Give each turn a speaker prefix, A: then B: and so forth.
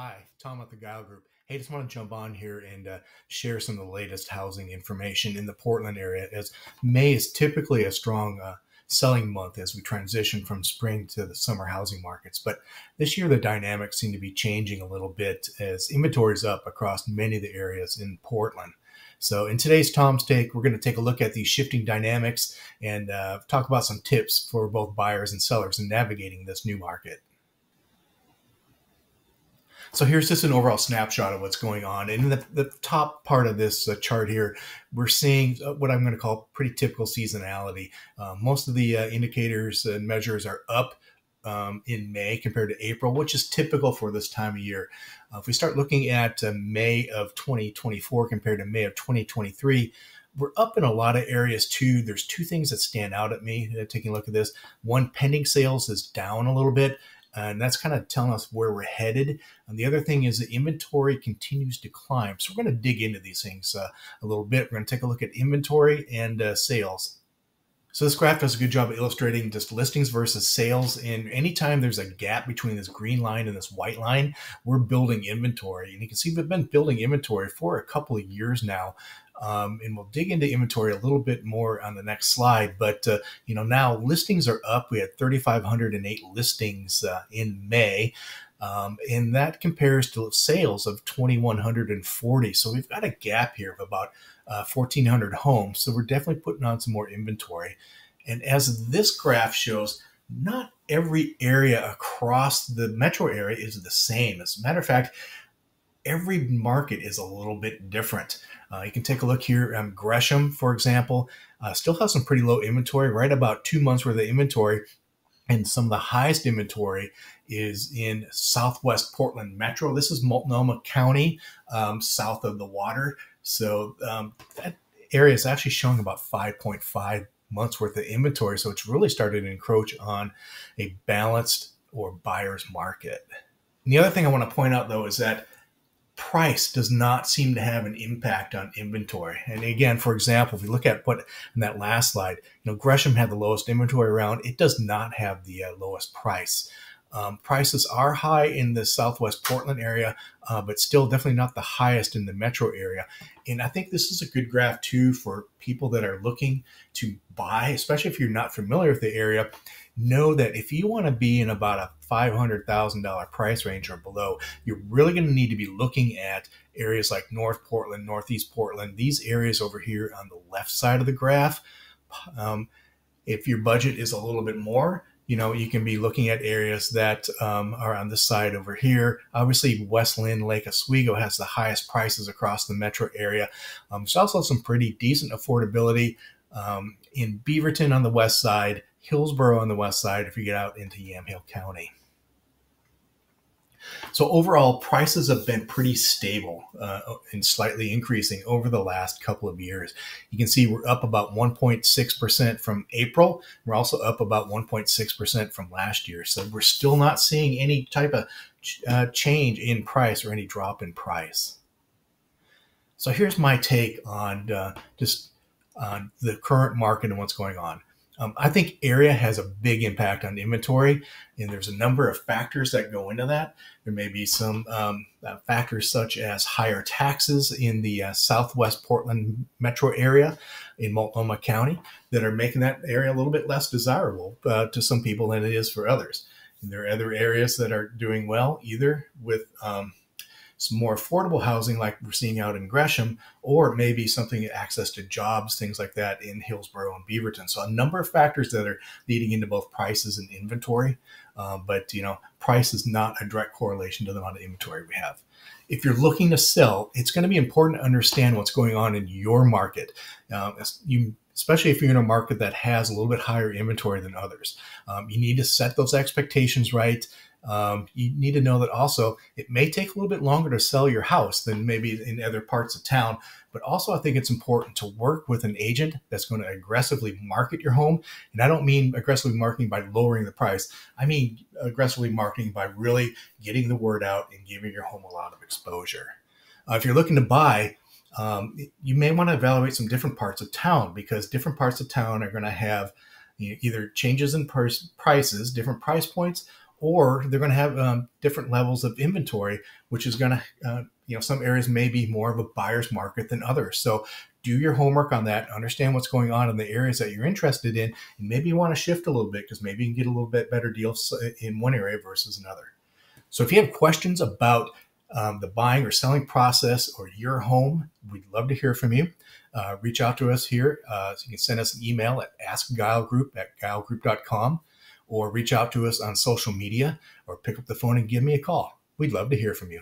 A: Hi, Tom at the Guile Group. Hey, just want to jump on here and share some of the latest housing information in the Portland area, as May is typically a strong selling month as we transition from spring to the summer housing markets. But this year, the dynamics seem to be changing a little bit as inventory is up across many of the areas in Portland. So, in today's Tom's Take, we're going to take a look at these shifting dynamics and talk about some tips for both buyers and sellers in navigating this new market. So here's just an overall snapshot of what's going on. And in the top part of this chart here, we're seeing what I'm going to call pretty typical seasonality. Most of the indicators and measures are up in May compared to April, which is typical for this time of year. If we start looking at May of 2024 compared to May of 2023, we're up in a lot of areas too. There's two things that stand out at me taking a look at this. One, pending sales is down a little bit, and that's kind of telling us where we're headed. And the other thing is the inventory continues to climb. So we're going to dig into these things a little bit. We're going to take a look at inventory and sales. So this graph does a good job of illustrating just listings versus sales. And anytime there's a gap between this green line and this white line, we're building inventory. And you can see we've been building inventory for a couple of years now. And we'll dig into inventory a little bit more on the next slide. But, now listings are up. We had 3,508 listings in May. And that compares to sales of 2,140. So we've got a gap here of about 1,400 homes. So we're definitely putting on some more inventory. And as this graph shows, not every area across the metro area is the same. As a matter of fact, every market is a little bit different. You can take a look here. Gresham, for example, still has some pretty low inventory, right about 2 months worth of inventory. And some of the highest inventory is in Southwest Portland Metro. This is Multnomah County, south of the water. So that area is actually showing about 5.5 months worth of inventory. So it's really started to encroach on a balanced or buyer's market. And the other thing I want to point out, though, is that price does not seem to have an impact on inventory. And again, for example, if we look at what in that last slide, Gresham had the lowest inventory around. It does not have the lowest price. Prices are high in the Southwest Portland area, but still definitely not the highest in the metro area. And I think this is a good graph too for people that are looking to buy, especially if you're not familiar with the area. Know that if you want to be in about a $500,000 price range or below, you're really going to need to be looking at areas like North Portland, Northeast Portland, these areas over here on the left side of the graph. If your budget is a little bit more, you can be looking at areas that are on this side over here. Obviously, West Linn, Lake Oswego has the highest prices across the metro area. There's also some pretty decent affordability in Beaverton on the west side, Hillsborough on the west side if you get out into Yamhill County. So overall, prices have been pretty stable and slightly increasing over the last couple of years. You can see we're up about 1.6% from April. We're also up about 1.6% from last year. So we're still not seeing any type of change in price or any drop in price. So here's my take on just on the current market and what's going on. I think area has a big impact on inventory, and there's a number of factors that go into that. There may be some factors such as higher taxes in the Southwest Portland metro area in Multnomah County that are making that area a little bit less desirable to some people than it is for others. And there are other areas that are doing well, either with some more affordable housing like we're seeing out in Gresham, or maybe something access to jobs, things like that in Hillsborough and Beaverton. So a number of factors that are leading into both prices and inventory. But price is not a direct correlation to the amount of inventory we have. If you're looking to sell, it's going to be important to understand what's going on in your market. Especially if you're in a market that has a little bit higher inventory than others. You need to set those expectations right. You need to know that also it may take a little bit longer to sell your house than maybe in other parts of town. But also I think it's important to work with an agent that's going to aggressively market your home. And I don't mean aggressively marketing by lowering the price. I mean aggressively marketing by really getting the word out and giving your home a lot of exposure. If you're looking to buy, you may want to evaluate some different parts of town, because different parts of town are going to have either changes in prices, different price points, or they're going to have different levels of inventory, which is going to, some areas may be more of a buyer's market than others. So do your homework on that, understand what's going on in the areas that you're interested in, and maybe you want to shift a little bit because maybe you can get a little bit better deals in one area versus another. So if you have questions about the buying or selling process or your home, we'd love to hear from you. Reach out to us here. So you can send us an email at askgilegroup@gilegroup.com, or reach out to us on social media, or pick up the phone and give me a call. We'd love to hear from you.